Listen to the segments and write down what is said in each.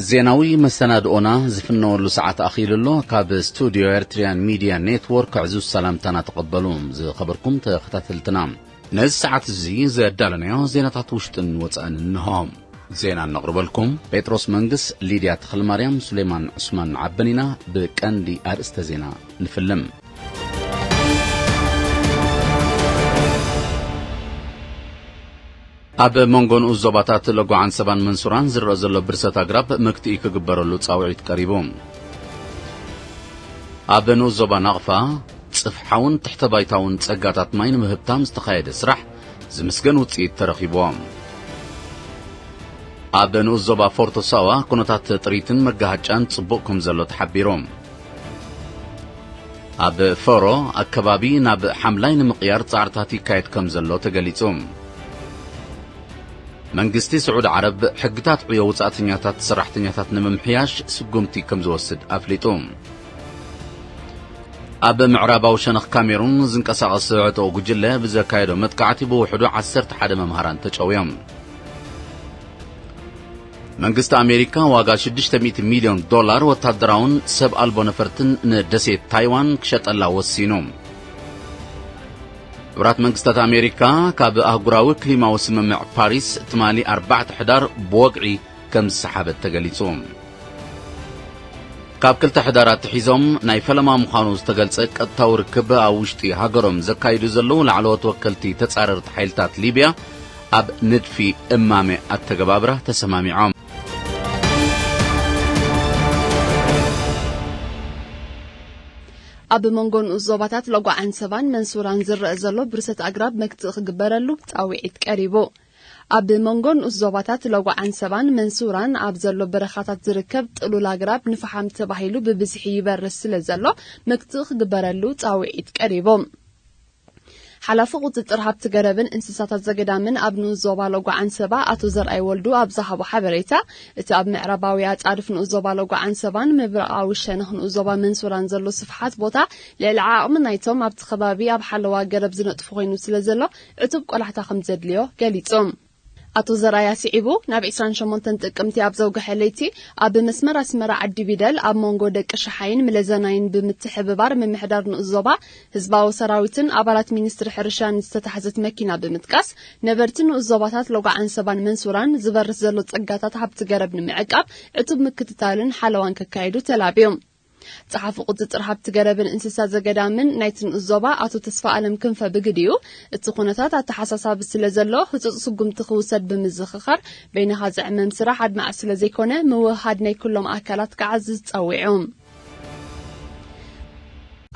زيناوي مستندونا زفنولو ساعات أخير الله كاب ستوديو إرتريان ميديا نيتورك عزوز سلامتنا تقبلون زي خبركم تختتلتنا نز ساعات زي زيادالنا زينة تطوشتن وطأن النهام زينا نقرب لكم بيتروس منجس ليديا تخل مريم سليمان عثمان عبنينا بكاندي أرست زينا نفلم أب مونغون الزباطات لقو عن سبان منصوران زر زلو برسة أقرب مكتئي كقبرلو تصاوعيت قريبهم أب نو الزبان أغفا تصفحاون تحت بايتاون تسقاتات ماين مهبتام استخايد سرح زمسكن وطيت ترخيبهم أب نو الزبا فورتو ساوا كونتات تريتن مقاهجان تصبوكم زلو تحبيروم أب فورو أكبابي ناب حملين مقيار تعرتاتي كايت كم زلو تقليتهم منجستي سعود عرب حقتات عيو وصاتنياتات سرحتنياتات نممحياش سقومتي كم زوسد أفليتوم أب معرابا وشنخ كاميرون زنكساغس عطو قجلة بزكايدو متقعتي بوحدو عسرت حدا ممهران تجاويام منجست أمريكا واقع 600 مليون دولار وتادراون سب ألبو نفرتن ندسي تايوان كشت الله وسينوم برات منجستات أمريكا كاب أهقراوي كليما وسممع باريس تمالي 4 حدار بوقعي كم السحابة تقليتهم كاب كل تحدارات تحيزهم نايفلما مخانوز تقلسك التور كبا أوشتي هاقرم زكايدو زلو لعلو توكلتي تتعرر حيلتات ليبيا أب ندفي إمامي التقبابرة تسمامي عام أب مونغون الزباطات لقو عن سبان منصوران زر زلو برسة أقرب مكتخ قبرلو تاوعيت قريبو أب مونغون الزباطات لقو عن سبان منصوران أب زلو برخاتات زركب تقلو الأقرب نفحام تباهيلو ببزحي برسل زلو مكتخ قبرلو تاوعيت قريبو حلف قطر هبت جربن انسسات زجدامن ابنو زوبالو عن سبا اتو زرأي ولدو ابزحبو حبريتا اتاب معرباويات عارف نوزوبالو عن سبان مبرقاو الشنخ نوزوبا منصوران زلو صفحات بوتا للعاقم نايتوم ابت خبابي اب حلوا جرب زنطفو خوينو سلازلو عتب قلحتا خمزدليو قاليصوم أتو زرايا سعيبو ناب 28 تقمتي أب زوج حليتي أب مسمر أسمر عدي بدل أب مونغو دك شحاين ملزناين بمتحببار من محدار نقزوبا هزباو سراويتن أبالات مينستر حرشان استتحزت مكينة بمتكاس نبرتن نقزوباتات لوقع عن سبان منصوران زبرس زلو تقاتات هبت جرب نمعقاب عتب مكتتالن حلوان كاكايدو تلابيوم صحف قطر هبت جربن انسسات زجدامن نايتن الزوبا أتو تصفى ألم كنفا بقديو التقونتات التحساسا بالسلازلو هتقصقم تخوسد بمزخخر بينها زعمم سراح عد مع السلازيكونه موهادني كلهم أكلات كعزز تقويعهم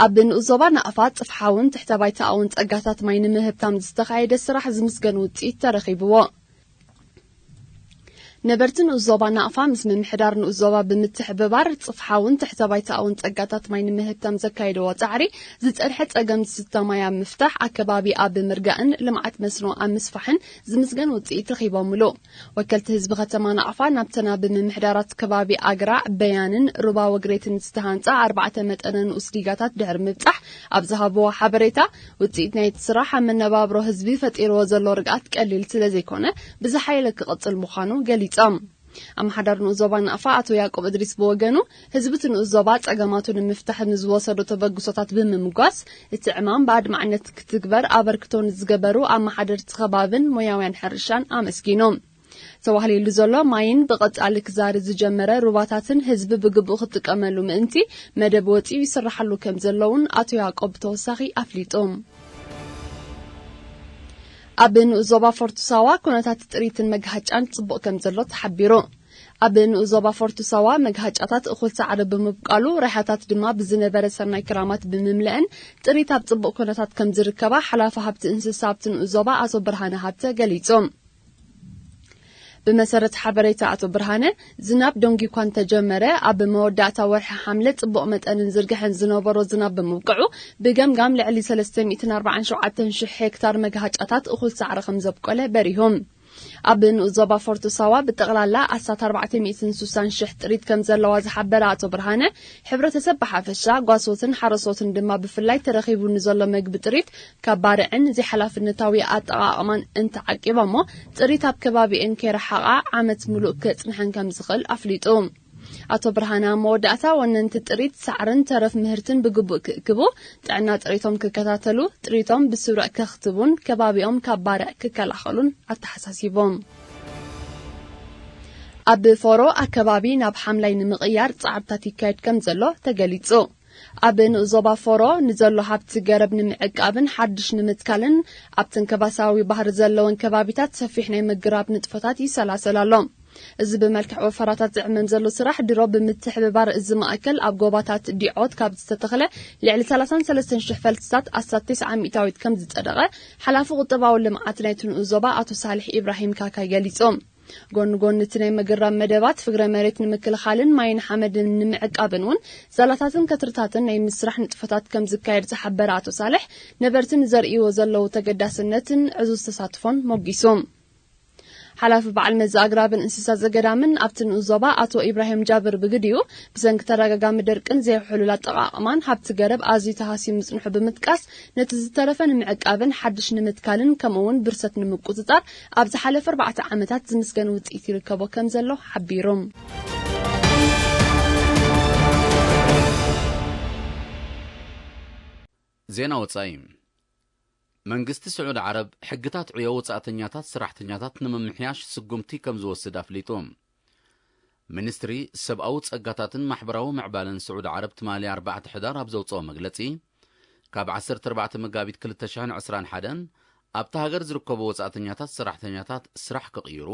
أبن الزوبا نقفات صفحاون تحت بايتا أون تقاتات ماين مهبتام زستخايد السراح زمسقن وطيت ترخيبوا نبرتن الزوبا نقفا مسم محدار الزوبا بمتحببار صفحاون تحت بايتا أون تقاتات ماين مهبتام زكايدو وطعري زت أرحت أقام ستة مايا مفتاح أكبابي أب مرقان لمعت مسنو أم مسفحن زمسقن وطيت رخيبا ملو وكلت هزبغة ما نقفا نابتنا بمحدارات كبابي أقرع بيانن ربا وقريتن استهانتا 4 متأنن أسليقاتات دعر مفتح أبزهابوا حبريتا وطيت نايت صراحة من نبابرو هزبي فتير وزلو رقات قليل تلازيكونه بزحايلك قطل مخانو قليل أم حدر نوزوبا نقفاعتو ياقوب إدريس بوغانو هزبت نوزوبات أقاماتو نمفتح نزوصدو تبقصوتات بممقاس التعمام بعد معنات كتكبر أبركتون زقبرو أم حدر تخبابن موياوين حرشان أمسكينوم سواهلي اللزولو ماين بقت عليك زار زجمرة روباتاتن هزب بقبو خطك أملو مأنتي مدبوتي يسرحلو كمزلون أتو ياقوب توساخي أفليتوم أبن زوبا فورتساوا كونتات تريتن مجهجان تصبق كم زلط حبيرو أبن زوبا فورتساوا مجهجاتات أخول سعر بمبقالو ريحاتات دما بزنبرة سرناي كرامات بمملئن تريتاب تصبق كونتات كم زركبا حلافة هبت انسسابتن زوبا أزو برهانة هبت قليتهم بمسارة حبريتا أتو برهانة زناب دونجي كوان تجمرة أب مودعتا ورح حملة طبق متأنن زرقحن زنوبرو زناب بموقعو بقام لعلي 340 شعاتن شح هكتار مجهجاتات أخول سعر 5 بقالة بريهم ኣብ ንኡዞባ ፎርቶ ሳዋ ብጠቕላላ 1460,000 ጥሪት ከም ዘለዋ ዝሓበረ ኣቶ ብርሃነ ሕብረተሰብ ብሓፈሻ ጓሶትን ሓረሶትን ድማ ብፍላይ ተረኺቡ ንዘሎ መግቢ ጥሪት ካብ ባርዕን ዘይሓላፍነታዊ ኣጠቓቕማን እንተዓቂቦሞ ጥሪት ኣብ ከባቢአን ከይረሓቓ ዓመት ሙሉእ ከጽንሐን ከም ዝኽእል ኣፍሊጡ ኣቶ ብርሃነ መወዳእታ ወነንቲ ጥሪት ሳዕርን ተረፍ ምህርትን ብግቡእ ክእክቡ ጥዕና ጥሪቶም ክከታተሉ ጥሪቶም ብስሩዕ ከኽትቡን ከባቢኦም ካብ ባርዕ ክከላኸሉን ኣተሓሳሲቦም ኣብ ፎሮ ኣከባቢ ናብ ሓምላይ ንምቕያር ጻዕርታት ይካየድ ከም ዘሎ ተገሊጹ ኣብ ንዞባ ፎሮ ንዘሎ ሃብቲ ገረብ ንምዕቃብን ሓድሽ ንምትካልን ኣብ ተንከባሳዊ ባህር ዘለውን ከባቢታት ሰፊሕ ናይ ምግራብ ንጥፈታት ይሰላሰላሎም እዚ ብመልክዕ ወፈራታት ዝዕመም ዘሎ ስራሕ ድሮ ብምትሕብባር እዚ ማእከል ኣብ ጎባታት ዲዖት ካብ ዝተተኸለ ልዕሊ 33,000 ፈልስታት ኣሳቴስ ዓሚታዊት ከም ዝጸደቐ ሓላፊ ቁጠባዊ ልምዓት ናይቲ ንኡዞባ ኣቶ ሳልሕ ኢብራሂም ካካይ ገሊጾም ጎን እቲ ናይ መግራብ መደባት ፍግረ መሬት ንምክልኻልን ማይን ሓመድን ንምዕቃብን እውን ዛላታትን ከትርታትን ናይ ምስራሕ ንጥፈታት ከም ዝካየድ ዝሓበረ ኣቶ ሳልሕ ነበርትን ዘርእይዎ ዘለው ተገዳስነትን ዕዙዝ ተሳትፎን ሞጊሶም ሓላፊ በዓል መዚ ኣግራብን እንስሳ ዘገዳምን ኣብቲ ንኡዞባ ኣቶ ኢብራሂም ጃብር ብግድዩ ብሰንኪ ተረጋጋሚ ደርቅን ዘይሕሉል ኣጠቓቕማን ሃብቲ ገረብ ኣዝዩ ተሃሲሙ ምጽንሑ ብምጥቃስ ነቲ ዝተረፈ ንምዕቃብን ሓድሽ ንምትካልን ከምኡውን ብርሰት ንምቁፅጻር ኣብ ዝሓለፈ 4 ዓመታት ዝምስገን ውጽኢት ይርከቦ ከም ዘሎ ሓቢሮም ዜና ወጻኢ መንግስቲ ስዑድ ዓረብ ሕግታት ዕዮ ወጻእተኛታት ስራሕተኛታት ንምምሕያሽ ስጉምቲ ከም ዝወስድ ኣፍሊጡ ሚኒስትሪ ሰብኣዊ ጸጋታትን ማሕበራዊ ምዕባለን ስዑድ ዓረብ ትማሊ 4 ሕዳር ኣብ ዘውጽኦ መግለጺ ካብ 14 መጋቢት 2021 ኣብታ ሃገር ዝርከቡ ወጻእተኛታት ስራሕተኛታት ስራሕ ክቕይሩ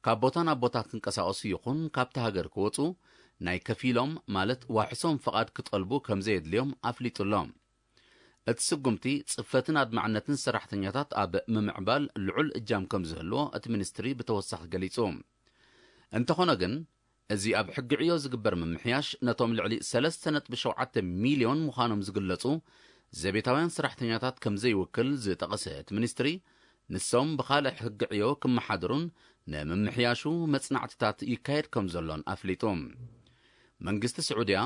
ካብ ቦታ ናብ ቦታ ክንቀሳቐሱ ይኹን ካብታ ሃገር ክወጹ ናይ ከፊሎም ማለት ዋሕሶም ፍቓድ ክጠልቡ ከም ዘየድልዮም ኣፍሊጡሎም እቲ ስጉምቲ ጽፈትን ኣድማዕነትን ሰራሕተኛታት ኣብ ምምዕባል ልዑል እጃም ከም ዝህልዎ እቲ ሚኒስትሪ ብተወሳኺ ገሊጹ እንተኾነ ግን እዚ ኣብ ሕጊ ዕዮ ዝግበር ምምሕያሽ ነቶም ልዕሊ 3.7 ሚልዮን ምዃኖም ዝግለጹ ዘቤታውያን ሰራሕተኛታት ከም ዘይውክል ዝጠቐሰ እቲ ሚኒስትሪ ንሶም ብኻልእ ሕጊ ዕዮ ክመሓደሩን ንምምሕያሹ መጽናዕትታት ይካየድ ከም ዘሎን ኣፍሊጡ መንግስቲ ስዑድያ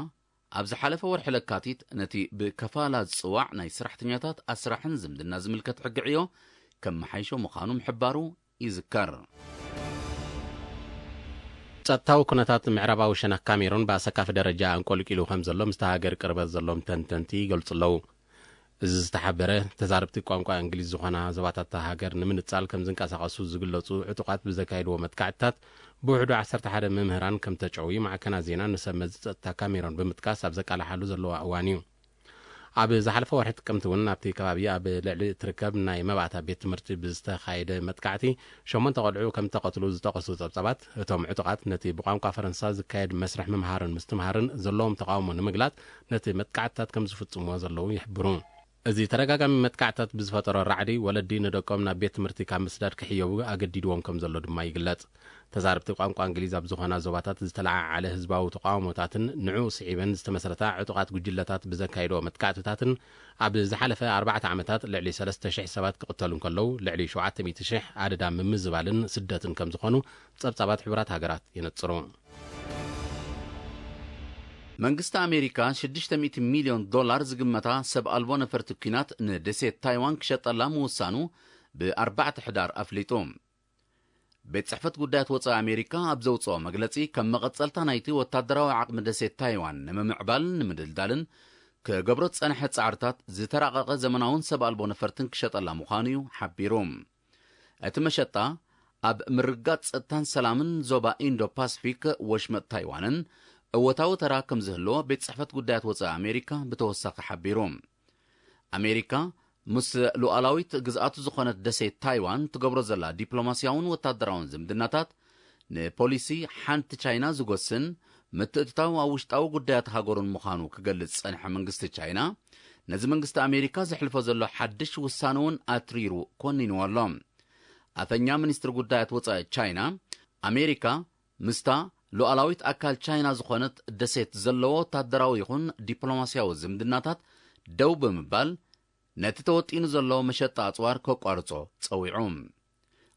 ኣብ ዝሓለፈ ወርሒ ለካቲት ነቲ ብከፋላ ዝጽዋዕ ናይ ሰራሕተኛታት ኣስራሕን ዝምድና ዝምልከት ሕጊ ዕዮ ከም መሓይሾ ምዃኑ ምሕባሩ ይዝከር ጸጥታዊ ኩነታት ምዕራባዊ ሸነኽ ካሜሩን ብኣሰካፊ ደረጃ እንቆልቂሉ ከም ዘሎ ምስ ሃገር ቅርበት ዘሎም ተንተንቲ ይገልጹ ኣለዉ እዚ ዝተሓበረ ተዛረብቲ ቋንቋ እንግሊዝ ዝኾና ዞባታት ሃገር ንምንጻል ከም ዝንቀሳቐሱ ዝግለጹ ዕጡቃት ብዘካይድዎ መጥቃዕትታት ብውሕዱ 11 መምህራን ከም ተጨውዩ ማዕከና ዜና ንሰመዝ ጸጥታ ካሜሩን ብምጥቃስ ኣብ ዘቃላሓሉ ዘለዋ እዋን እዩ ኣብ ዝሓለፈ ወርሒ ጥቅምቲ እውን ኣብቲ ከባቢ ኣብ ልዕሊ ትርከብ ናይ መባእታ ቤት ትምህርቲ ብዝተኻየደ መጥቃዕቲ 8 ቆልዑ ከም ተቐትሉ ዝጠቐሱ ጸብጻባት እቶም ዕጡቃት ነቲ ብቋንቋ ፈረንሳ ዝካየድ መስርሕ ምምሃርን ምስትምሃርን ዘለዎም ተቃውሞ ንምግላጥ ነቲ መጥቃዕትታት ከም ዝፍጽምዎ ዘለዉ ይሕብሩ እዚ ተረጋጋሚ መጥቃዕትታት ብዝፈጠሮ ራዕዲ ወለዲ ንደቆም ናብ ቤት ትምህርቲ ካብ ምስዳድ ክሕየው ኣገዲድዎም ከም ዘሎ ድማ ይግለጽ ተዛረብቲ ቋንቋ እንግሊዝ ኣብ ዝኾና ዞባታት ዝተለዓዓለ ህዝባዊ ተቃውሞታትን ንዑ ስዒበን ዝተመስረታ ዕጡቃት ጉጅለታት ብዘካይድዎ መጥቃዕትታትን ኣብ ዝሓለፈ 4 ዓመታት ልዕሊ 3,000 ሰባት ክቕተሉ ከለዉ ልዕሊ 700,000 ኣደዳ ምምዝባልን ስደትን ከም ዝኾኑ ጸብጻባት ሕቡራት ሃገራት ይነጽሩ መንግስቲ ኣሜሪካ $600 ሚልዮን ዝግመታ ሰብ ኣልቦ ነፈርቲ ኩናት ንደሴት ታይዋን ክሸጠላ ምውሳኑ ብ4 ሕዳር ኣፍሊጡ ቤት ጽሕፈት ጉዳያት ወጻኢ ኣሜሪካ ኣብ ዘውጽኦ መግለጺ ከም መቐጸልታ ናይቲ ወታደራዊ ዓቕሚ ደሴት ታይዋን ንምምዕባልን ንምድልዳልን ክገብሮ ጸንሐ ጻዕርታት ዝተራቐቐ ዘመናውን ሰብ ኣልቦ ነፈርትን ክሸጠላ ምዃኑ እዩ ሓቢሩ እቲ መሸጣ ኣብ ምርጋጽ ጸጥታን ሰላምን ዞባ ኢንዶ ፓሲፊክ ወሽመጥ ታይዋንን እወታዊ ተራ ከም ዝህልዎ ቤት ጽሕፈት ጉዳያት ወጻኢ ኣሜሪካ ብተወሳኺ ሓቢሩ ኣሜሪካ ምስ ሉዓላዊት ግዝኣቱ ዝኾነት ደሴት ታይዋን ትገብሮ ዘላ ዲፕሎማስያውን ወታደራውን ዝምድናታት ንፖሊሲ ሓንቲ ቻይና ዝጎስን ምትእትታው ኣብ ውሽጣዊ ጉዳያት ሃገሩን ምዃኑ ክገልጽ ጸንሐ መንግስቲ ቻይና ነዚ መንግስቲ ኣሜሪካ ዘሕልፎ ዘሎ ሓድሽ ውሳነ እውን ኣትሪሩ ኮኒንዎ ኣሎ ኣፈኛ ሚኒስትሪ ጉዳያት ወጻኢ ቻይና ኣሜሪካ ምስታ ሉዓላዊት ኣካል ቻይና ዝኾነት ደሴት ዘለዎ ወታደራዊ ይኹን ዲፕሎማስያዊ ዝምድናታት ደው ብምባል ነቲ ተወጢኑ ዘሎ መሸጣ ኣጽዋር ከቋርጾ ጸዊዑ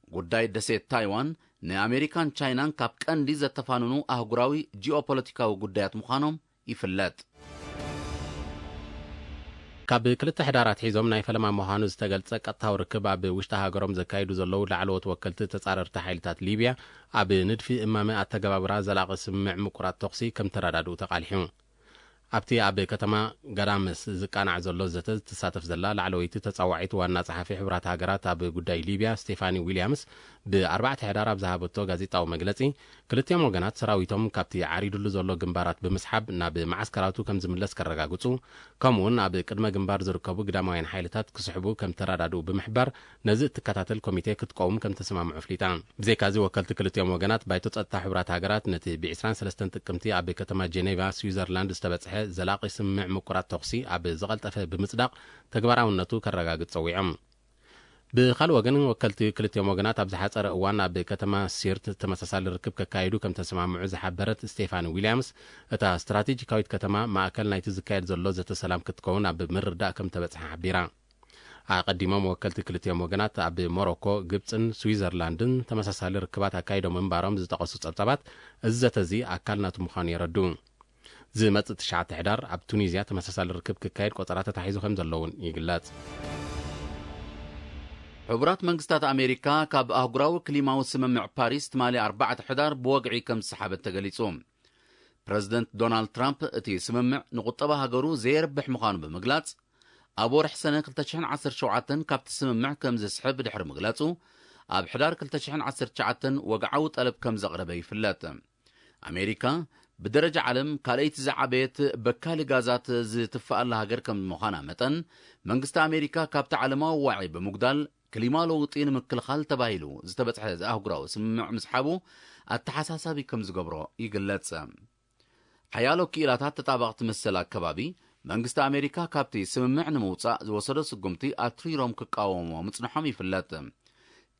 ጉዳይ ደሴት ታይዋን ንኣሜሪካን ቻይናን ካብ ቀንዲ ዘተፋንኑ ኣህጉራዊ ጂኦፖለቲካዊ ጉዳያት ምዃኖም ይፍለጥ። ካብ 2 ሕዳራት ሒዞም ናይ ፈለማ ምዃኑ ዝተገልጸ ቀጥታዊ ርክብ ኣብ ውሽጢ ሃገሮም ዘካይዱ ዘለዉ ላዕለዎት ወከልቲ ተጻረርቲ ሓይልታት ሊብያ ኣብ ንድፊ እማመ ኣተገባብራ ዘላቒ ስምምዕ ምቁራት ተኽሲ ከም ተረዳድኡ ተቓሊሑ። ኣብቲ ኣብ ከተማ ገዳምስ ዝቃናዕ ዘሎ ዘተ ዝትሳተፍ ዘላ ላዕለወይቲ ተጻዋዒት ዋና ጸሓፊ ሕብራት ሃገራት ኣብ ጉዳይ ሊብያ ስቴፋኒ ዊልያምስ ብ4 ሕዳር ኣብ ዝሃበቶ ጋዜጣዊ መግለጺ ክልቲኦም ወገናት ሰራዊቶም ካብቲ ዓሪድሉ ዘሎ ግንባራት ብምስሓብ ናብ ማዓስከራቱ ከም ዝምለስ ከረጋግጹ ከምኡውን ኣብ ቅድመ ግንባር ዝርከቡ ግዳማውያን ሓይልታት ክስሕቡ ከም ተረዳድኡ ብምሕባር ነዚ እትከታተል ኮሚቴ ክትቀውም ከም ተሰማምዑ ፍሊጣ። ብዘይካዚ ወከልቲ ክልቲኦም ወገናት ባይቶ ጸጥታ ሕብራት ሃገራት ነቲ ብ23 ጥቅምቲ ኣብ ከተማ ጄኔቫ ስዊዘርላንድ ዝተበጽሐ ዘላቒ ስምምዕ ምቁራት ተኽሲ ኣብ ዝቐልጠፈ ብምጽዳቕ ተግባራውነቱ ከረጋግጽ ጸዊዖም። ብኻልእ ወገን ወከልቲ ክልቲኦም ወገናት ኣብ ዝሓጸረ እዋን ኣብ ከተማ ሲርት ተመሳሳሊ ርክብ ከካይዱ ከም ተሰማምዑ ዝሓበረት ስቴፋኒ ዊልያምስ እታ ስትራቴጂካዊት ከተማ ማእከል ናይቲ ዝካየድ ዘሎ ዘተ ሰላም ክትከውን ኣብ ምርዳእ ከም ተበጽሐ ሓቢራ። ኣቐዲሞም ወከልቲ ክልቲኦም ወገናት ኣብ ሞሮኮ፣ ግብፅን ስዊዘርላንድን ተመሳሳሊ ርክባት ኣካይዶም ምንባሮም ዝጠቐሱ ጸብጻባት እዚ ዘተ እዚ ኣካል ናቱ ምዃኑ የረዱ። ዝመጽእ 9 ሕዳር ኣብ ቱኒዝያ ተመሳሳሊ ርክብ ክካየድ ቆጸራ ተታሒዙ ከም ዘለውን ይግለጽ። ሕቡራት መንግስታት ኣሜሪካ ካብ ኣህጉራዊ ክሊማዊ ስምምዕ ፓሪስ ትማሊ 4 ሕዳር ብወግዒ ከም ዝሰሓበት ተገሊጹ። ፕረዚደንት ዶናልድ ትራምፕ እቲ ስምምዕ ንቁጠባ ሃገሩ ዘየርብሕ ምዃኑ ብምግላጽ ኣብ ወርሒ ሰነ 2017 ካብቲ ስምምዕ ከም ዝስሕብ ድሕሪ ምግላጹ ኣብ ሕዳር 2019 ወግዓዊ ጠለብ ከም ዘቕረበ ይፍለጥ። ኣሜሪካ ብደረጃ ዓለም ካልአይቲ ዝዓበየት በካሊ ጋዛት ዝትፈኣላ ሃገር ከም ምዃና መጠን መንግስቲ ኣሜሪካ ካብቲ ዓለማዊ ዋዒ ብምጉዳል ክሊማ ለውጢ ንምክልኻል ተባሂሉ ዝተበጽሐ ኣህጉራዊ ስምምዕ ምስሓቡ ኣተሓሳሳቢ ከም ዝገብሮ ይግለጽ። ሓያሎ ክኢላታት ተጣባቕቲ መሰል ኣከባቢ መንግስቲ ኣሜሪካ ካብቲ ስምምዕ ንምውፃእ ዝወሰዶ ስጉምቲ ኣትሪሮም ክቃወሞ ምጽንሖም ይፍለጥ።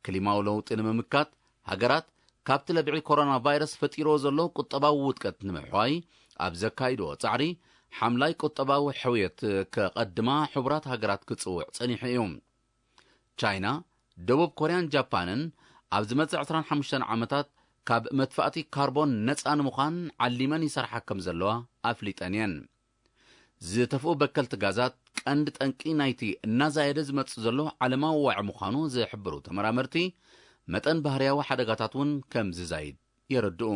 ክሊማዊ ለውጢ ንምምካት ሃገራት ካብቲ ለብዒ ኮሮና ቫይረስ ፈጢሮ ዘሎ ቁጠባዊ ውጥቀት ንምሕዋይ ኣብ ዘካይድዎ ጻዕሪ ሓምላይ ቁጠባዊ ሕውየት ከቐድማ ሕቡራት ሃገራት ክጽውዕ ጸኒሑ እዩ። ቻይና፣ ደቡብ ኮርያን ጃፓንን ኣብ ዝመጽእ 25 ዓመታት ካብ መጥፋእቲ ካርቦን ነፃ ንምዃን ዓሊመን ይሰርሓ ከም ዘለዋ ኣፍሊጠን እየን። ዝተፍኡ በከልቲ ጋዛት ቀንዲ ጠንቂ ናይቲ እናዛየደ ዝመጽእ ዘሎ ዓለማዊ ዋዒ ምዃኑ ዝሕብሩ ተመራመርቲ መጠን ባህርያዊ ሓደጋታት እውን ከም ዝዛይድ የረድኡ።